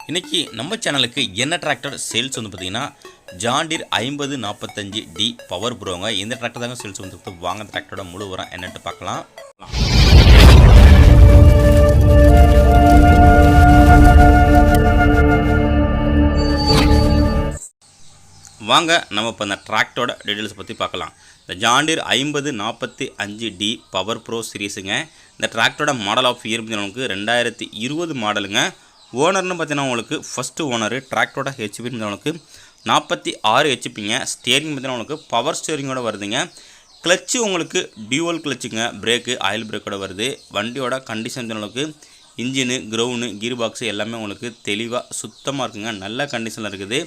இன்றைக்கி நம்ம சேனலுக்கு என்ன டிராக்டர் சேல்ஸ் வந்து பார்த்திங்கன்னா ஜான் டீர் 5045D பவர் ப்ரோங்க. இந்த டிராக்டர் தாங்க சேல்ஸ் வந்து வாங்க டிராக்டரோட முழு வரம் என்னட்டு பார்க்கலாம். வாங்க நம்ம இப்போ இந்த டிராக்டரோட டீட்டெயில்ஸ் பற்றி பார்க்கலாம். இந்த John Deere 5045D power pro சீரீஸுங்க. இந்த டிராக்டரோட மாடல் ஆஃப் இயர் நமக்கு 2020 மாடலுங்க. ஓனர்னு பார்த்தீங்கன்னா உங்களுக்கு ஃபஸ்ட்டு ஓனரு. டிராக்டரோட ஹெச்பி உங்களுக்கு 46 ஹெச்பிங்க. ஸ்டியரிங் பார்த்தீங்கன்னா உங்களுக்கு பவர் ஸ்டியரிங்கோட வருதுங்க. கிளச்சு உங்களுக்கு டியூவல் கிளச்சுங்க. பிரேக்கு ஆயில் பிரேக்கோட வருது. வண்டியோட கண்டிஷன் உங்களுக்கு இன்ஜினு, கிரவுண்டு, கீர் பாக்ஸு எல்லாமே உங்களுக்கு தெளிவாக சுத்தமாக இருக்குங்க. நல்ல கண்டிஷனில் இருக்குது.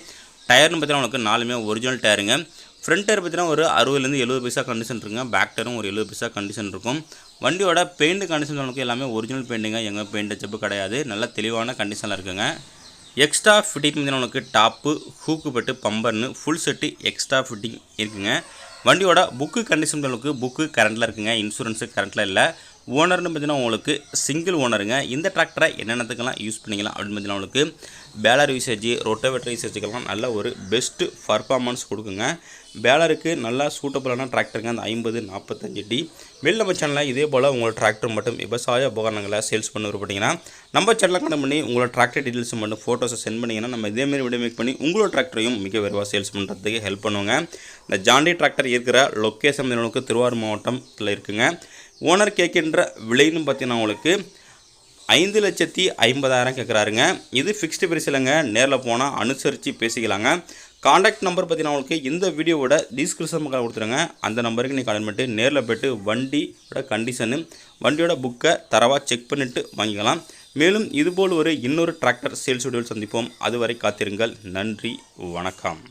டயர்னு பார்த்தீங்கன்னா உங்களுக்கு 4மே ஒரிஜினல் டயருங்க. ஃப்ரண்ட் டயர் பார்த்தீங்கன்னா ஒரு 60லேருந்து 70 பைசா கண்டிஷன் இருக்குங்க. பேக் டயரும் ஒரு 70 பைசா கண்டிஷன் இருக்கும். வண்டியோட பெயிண்ட் கண்டிஷன் உங்களுக்கு எல்லாமே ஒரிஜினல் பெயிண்ட்டுங்க. எங்கள் பெயிண்ட் டச்சப்பு கிடையாது. நல்ல தெளிவான கண்டிஷனில் இருக்குங்க. எக்ஸ்ட்ரா ஃபிட்டிங் பார்த்தீங்கன்னா உங்களுக்கு டாப்பு, ஹூக்கு பெட்டு, பம்பர்னு ஃபுல் செட்டு எக்ஸ்ட்ரா ஃபிட்டிங் இருக்குங்க. வண்டியோட புக்கு கண்டிஷன் உங்களுக்கு புக்கு கரண்ட்டில் இருக்குங்க. இன்சூரன்ஸு கரண்ட்டில் இல்லை. ஓனர்னு பார்த்தீங்கன்னா உங்களுக்கு சிங்கிள் ஓனருங்க. இந்த டிராக்டரை என்னென்னத்துக்கெல்லாம் யூஸ் பண்ணிக்கலாம் அப்படின்னு பார்த்தீங்கன்னா உங்களுக்கு பேலர் யூசேஜ், ரொட்டோவேட்டர் யூசேஜுக்கெல்லாம் நல்ல ஒரு பெஸ்ட்டு பர்ஃபார்மன்ஸ் கொடுக்குங்க. பேலருக்கு நல்லா சூட்டபுளான டிராக்டருங்க அந்த 5045D. வெளில நம்ம சேனலில் இதே போல் உங்களோட டிராக்டர் மட்டும் விவசாய உபகரணங்களை சேல்ஸ் பண்ண விருப்பப்பட்டீங்கன்னா நம்ம சேனலில் கனெக்ட் பண்ணி உங்களோட டிராக்டர் டீட்டெயில்ஸ் மட்டும் ஃபோட்டோஸை சென்ட் பண்ணிங்கன்னா நம்ம இதேமாரி வீடியோ மேக் பண்ணி உங்களோட டிராக்டரையும் மிக விரைவாக சேல்ஸ் பண்ணுறதுக்கு ஹெல்ப் பண்ணுவோங்க. இந்த ஜான் டீர் டிராக்டர் இருக்கிற லொக்கேஷன் உங்களுக்கு திருவாரூர் மாவட்டத்தில் இருக்குங்க. ஓனர் கேட்கின்ற விலைன்னு பார்த்தீங்கன்னா உங்களுக்கு 5,50,000 கேட்குறாருங்க. இது ஃபிக்ஸ்டு பிரைஸ் இல்லைங்க. நேரில் போனால் அனுசரித்து பேசிக்கலாங்க. காண்டாக்ட் நம்பர் பார்த்தீங்கன்னா உங்களுக்கு இந்த வீடியோவோட டிஸ்கிரிப்ஷன் பக்கம் கொடுத்துருங்க. அந்த நம்பருக்கு நீங்கள் கால் பண்ணிட்டு நேரில் போய்ட்டு வண்டியோட கண்டிஷனு, வண்டியோட புக்கை தரவாக செக் பண்ணிவிட்டு வாங்கிக்கலாம். மேலும் இதுபோல் இன்னொரு டிராக்டர் சேல்ஸ் வீடியோவில் சந்திப்போம். அதுவரை காத்திருங்கள். நன்றி, வணக்கம்.